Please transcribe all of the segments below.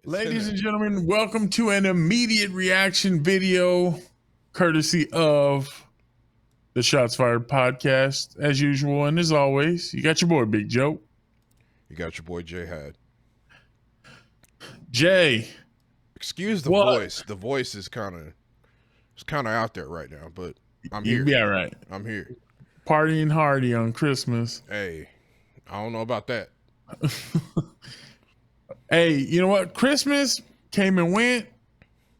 Ladies and gentlemen, welcome to an immediate reaction video courtesy of the Shots Fired podcast. As usual, and as always, you got your boy Big Joe. You got your boy Jay Had. Jay. Excuse the voice. The voice is kind of out there right now, but I'm here. You'll be all right. I'm here. Partying hardy on Christmas. Hey, I don't know about that. Hey, you know what? Christmas came and went,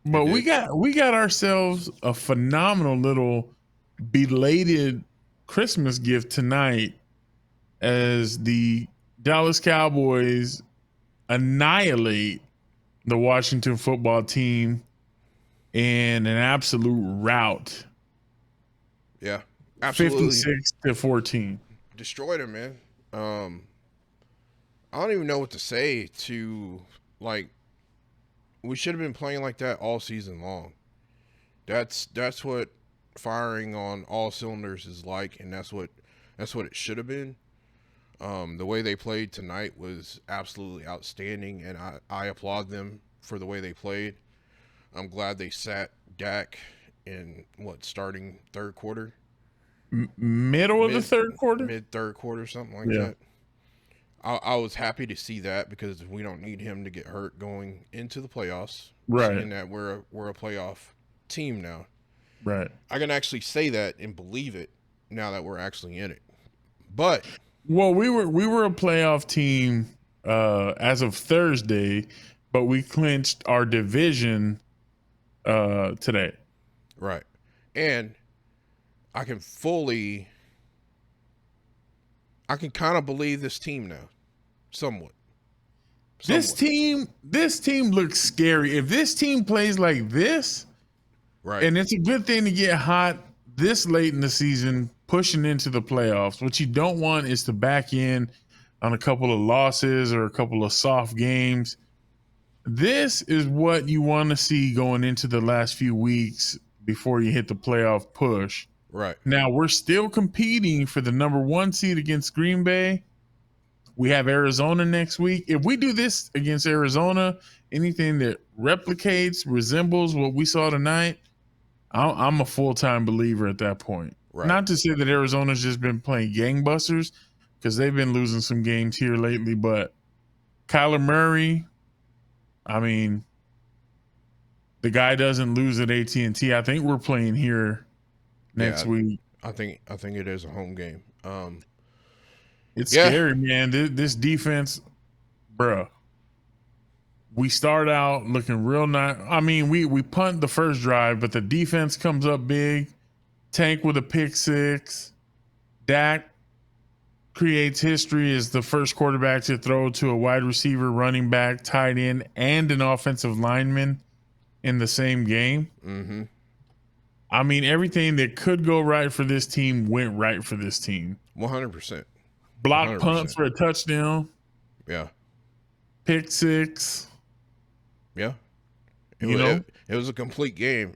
but we got ourselves a phenomenal little belated Christmas gift tonight as the Dallas Cowboys annihilate the Washington football team in an absolute rout. Yeah, absolutely. 56-14. Destroyed him, man. I don't even know what to say to, like, we should have been playing like that all season long. That's what firing on all cylinders is like, and that's what it should have been. The way they played tonight was absolutely outstanding, and I applaud them for the way they played. I'm glad they sat Dak in starting third quarter, Middle of the third quarter, mid third quarter, something like that. I was happy to see that because we don't need him to get hurt going into the playoffs. Right. Seeing that we're a playoff team now. Right. I can actually say that and believe it now that we're actually in it. But we were a playoff team as of Thursday, but we clinched our division today. Right. And I can kind of believe this team now. Somewhat. This team looks scary. If this team plays like this, right. And it's a good thing to get hot this late in the season, pushing into the playoffs. What you don't want is to back in on a couple of losses or a couple of soft games. This is what you want to see going into the last few weeks before you hit the playoff push. Right. Now, we're still competing for the number 1 seed against Green Bay. We have Arizona next week. If we do this against Arizona, anything that resembles what we saw tonight, I'm a full-time believer at that point. Right. Not to say that Arizona's just been playing gangbusters, because they've been losing some games here lately, but Kyler Murray, I mean, the guy doesn't lose at AT&T. I think we're playing here next week. I think it is a home game. It's scary, man. This defense, bruh. We start out looking real nice. I mean, we punt the first drive, but the defense comes up big. Tank with a pick six. Dak creates history as the first quarterback to throw to a wide receiver, running back, tight end, and an offensive lineman in the same game. Mm-hmm. I mean, everything that could go right for this team went right for this team. 100%. Block punts for a touchdown. Yeah. Pick six. Yeah. It was a complete game.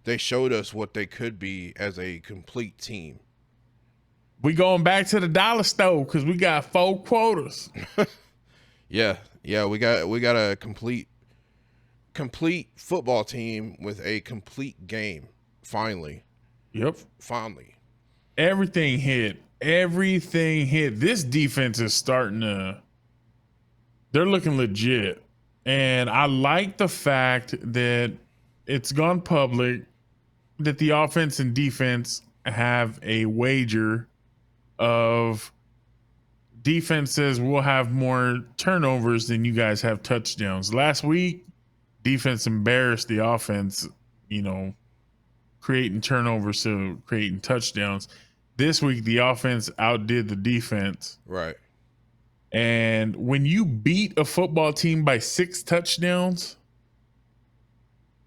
They showed us what they could be as a complete team. We going back to the dollar store because we got 4 quarters. Yeah. We got a complete football team with a complete game. Finally. Yep. Finally. Everything hit. This defense is starting to. They're looking legit. And I like the fact that it's gone public that the offense and defense have a wager of defense says we'll have more turnovers than you guys have touchdowns. Last week, defense embarrassed the offense, creating turnovers to creating touchdowns. This week, the offense outdid the defense. Right. And when you beat a football team by 6 touchdowns,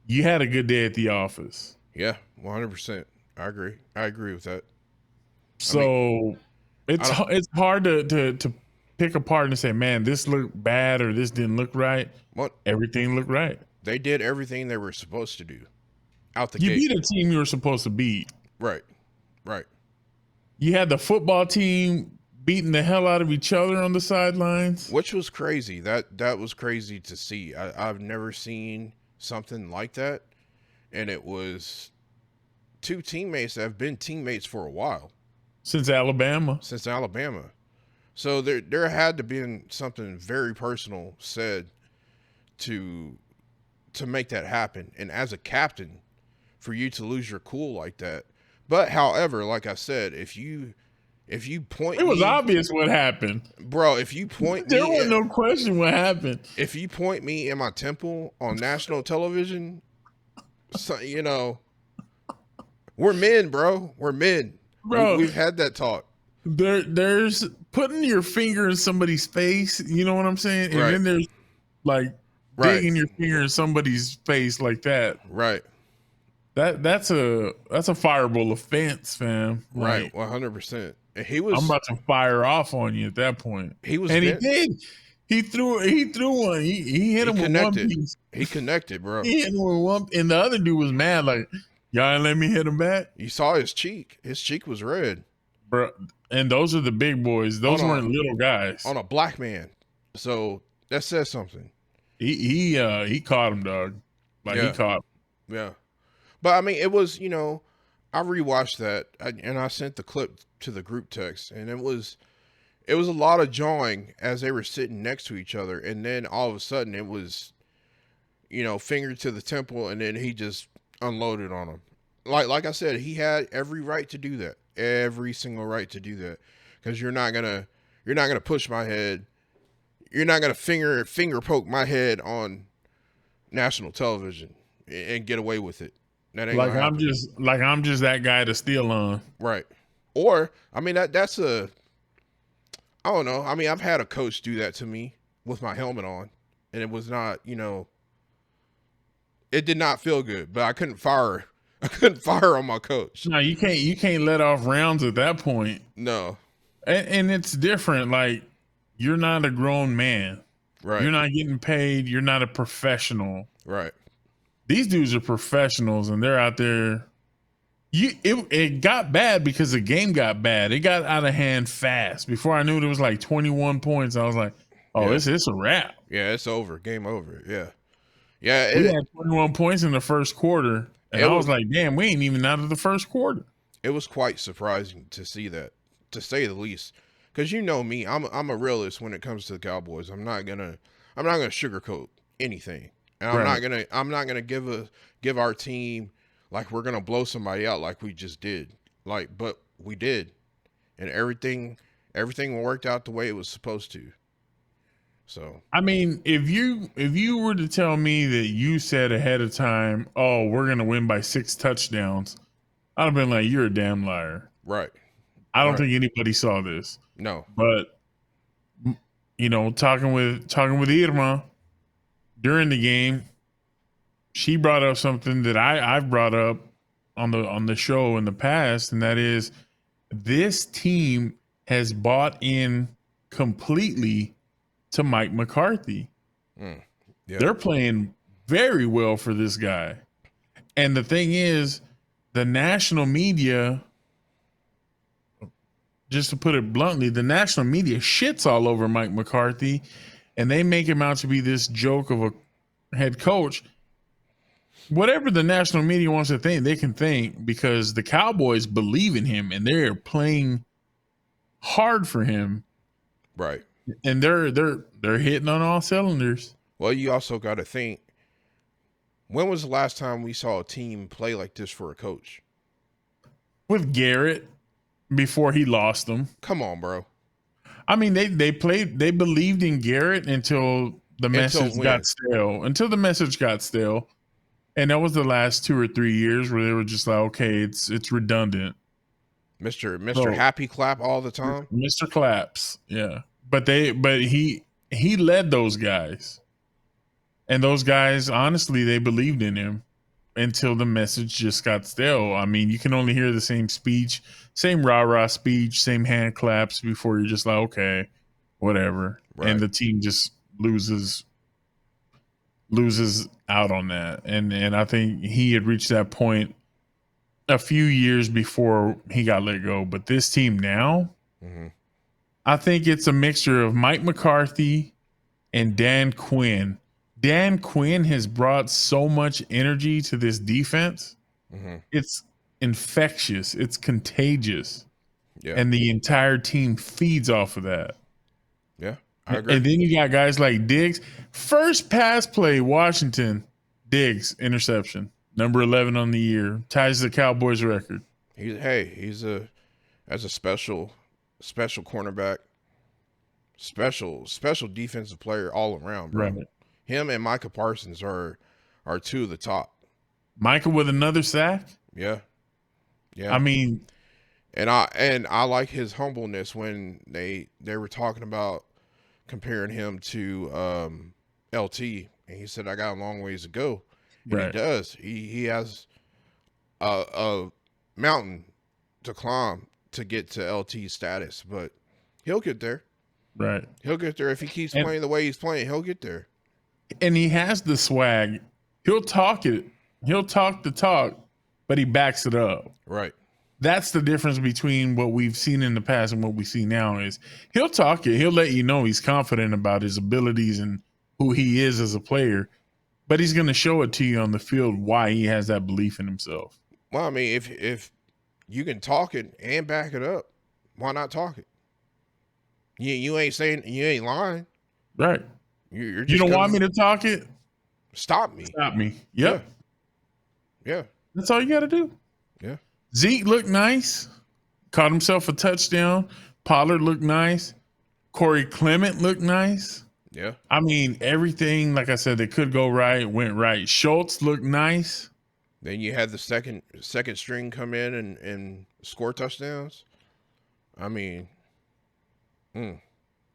you had a good day at the office. Yeah, 100%. I agree with that. So it's hard to pick apart and say, man, this looked bad or this didn't look right. What? Everything looked right. They did everything they were supposed to do. You beat a team you were supposed to beat. Right. You had the football team beating the hell out of each other on the sidelines. which was crazy. That was crazy to see. I've never seen something like that, and it was two teammates that have been teammates for a while Since Alabama. since Alabama. So there had to been something very personal said to make that happen. And as a captain, for you to lose your cool like that. But however, like I said, if you point It was me, obvious what happened. bro, if you point There me was no question what happened. if you point me in my temple on national television, so, we're men, bro. We're men. Bro, We've had that talk. there's putting your finger in somebody's face, you know what I'm saying? And Right. then there's like Right. digging your finger in somebody's face like that. Right. That's a fireable offense, fam. Right. Like, 100%. And he I'm was about to fire off on you at that point. he was And he bent- did. He threw one. He hit him with one connected. piece. He connected, bro. He hit him with one, and the other dude was mad, like, y'all ain't let me hit him back. You saw his cheek. His cheek was red. Bro, and those are the big boys. Those weren't little guys. On a black man. So that says something. He caught him, dog. Like, he caught him. Yeah. But I mean, it was, I rewatched that and I sent the clip to the group text, and it was a lot of jawing as they were sitting next to each other, and then all of a sudden it was, finger to the temple, and then he just unloaded on him. Like I said, he had every right to do that, every single right to do that, because you're not gonna push my head, you're not gonna finger poke my head on national television and get away with it. That ain't like I'm just that guy to steal on. Right. Or I mean that's I don't know. I mean, I've had a coach do that to me with my helmet on, and it was not, it did not feel good. But I couldn't fire. I couldn't fire on my coach. No, you can't let off rounds at that point. No. And it's different. Like, you're not a grown man. Right. You're not getting paid. You're not a professional. Right. These dudes are professionals, and they're out there. It got bad because the game got bad. It got out of hand fast. Before I knew it was like 21 points, I was like, "Oh, Yeah. it's a wrap." Yeah, it's over. Game over. Yeah. Yeah. We had 21 points in the first quarter, and I was like, "Damn, we ain't even out of the first quarter." It was quite surprising to see that, to say the least. Because you know me, I'm a realist when it comes to the Cowboys. I'm not gonna sugarcoat anything, and I'm not gonna give our team like we're gonna blow somebody out like we just did. But we did, and everything worked out the way it was supposed to. So I mean, if you were to tell me that you said ahead of time, "Oh, we're gonna win by 6 touchdowns," I'd have been like, "You're a damn liar." right. I don't think anybody saw this. No. But talking with Irma during the game, she brought up something that I've brought up on the show in the past, and that is this team has bought in completely to Mike McCarthy. Yeah. They're playing very well for this guy. And the thing is, the national media, just to put it bluntly, the national media shits all over Mike McCarthy, and they make him out to be this joke of a head coach. Whatever the national media wants to think, they can think, because the Cowboys believe in him and they're playing hard for him. Right. And they're hitting on all cylinders. Well, you also got to think, when was the last time we saw a team play like this for a coach? With Garrett, before he lost them. Come on, bro. I mean, they believed in Garrett until the message got stale. Until the message got stale. And that was the last 2 or 3 years where they were just like, okay, it's redundant. Mr. Happy Clap all the time. Mr. Claps, yeah. But he led those guys. And those guys, honestly, they believed in him until the message just got stale. I mean, you can only hear the same speech, same rah-rah speech, same hand claps before you're just like, okay, whatever. Right. And the team just loses out on that. And I think he had reached that point a few years before he got let go. But this team now, I think it's a mixture of Mike McCarthy and Dan Quinn. Dan Quinn has brought so much energy to this defense. Mm-hmm. It's infectious, it's contagious, Yeah. and the entire team feeds off of that. Yeah. I agree. And then you got guys like Diggs. First pass play, Washington, Diggs, interception. Number 11 on the year. Ties the Cowboys record. He's as a special cornerback, special defensive player all around, bro. Right. Him and Micah Parsons are two of the top. Micah with another sack. Yeah. Yeah. I mean, and I like his humbleness when they were talking about comparing him to LT, and he said, I got a long ways to go. And right. he does. He has a mountain to climb to get to LT status, but he'll get there. Right. He'll get there if he keeps playing the way he's playing. He'll get there. And he has the swag. He'll talk it. He'll talk the talk, but he backs it up. Right. That's the difference between what we've seen in the past and what we see now is he'll talk it. He'll let you know he's confident about his abilities and who he is as a player, but he's going to show it to you on the field why he has that belief in himself. Well, I mean, if you can talk it and back it up, why not talk it? You ain't saying, you ain't lying. Right. You're just you don't want me to talk it? Stop me. Stop me. Yep. Yeah. That's all you got to do. Yeah. Zeke looked nice. Caught himself a touchdown. Pollard looked nice. Corey Clement looked nice. Yeah. I mean, everything, like I said, that could go right, went right. Schultz looked nice. Then you had the second string come in and score touchdowns. I mean,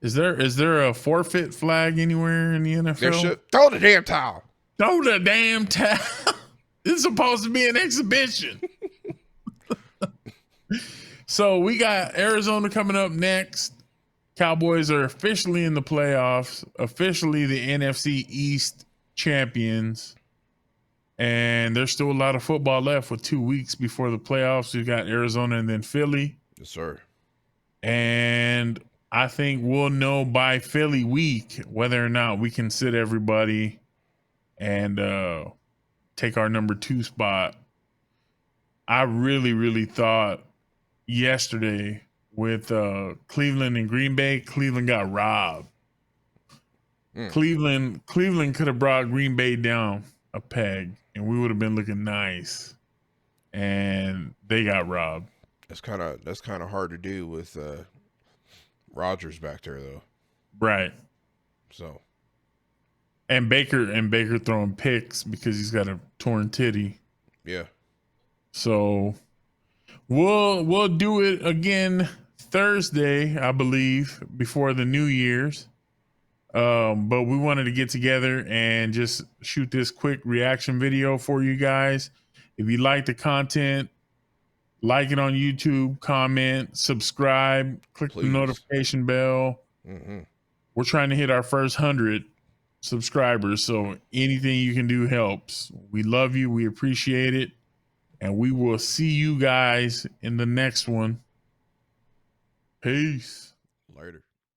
Is there a forfeit flag anywhere in the NFL? Throw the damn towel. Throw the damn towel. This is supposed to be an exhibition. So we got Arizona coming up next. Cowboys are officially in the playoffs, officially the NFC East champions. And there's still a lot of football left with 2 weeks before the playoffs. We've got Arizona and then Philly. Yes, sir. And I think we'll know by Philly week whether or not we can sit everybody and take our number 2 spot. I really, really thought yesterday with Cleveland and Green Bay, Cleveland got robbed. Cleveland could have brought Green Bay down a peg and we would have been looking nice. And they got robbed. That's kind of hard to do with Rodgers back there though. Right. So. And Baker throwing picks because he's got a torn titty. Yeah. So we'll do it again Thursday, I believe, before the New Year's. But we wanted to get together and just shoot this quick reaction video for you guys. If you like the content, like it on YouTube, comment, subscribe, click the notification bell. Mm-hmm. We're trying to hit our first 100 subscribers, so anything you can do helps. We love you. We appreciate it. And we will see you guys in the next one. Peace. Later.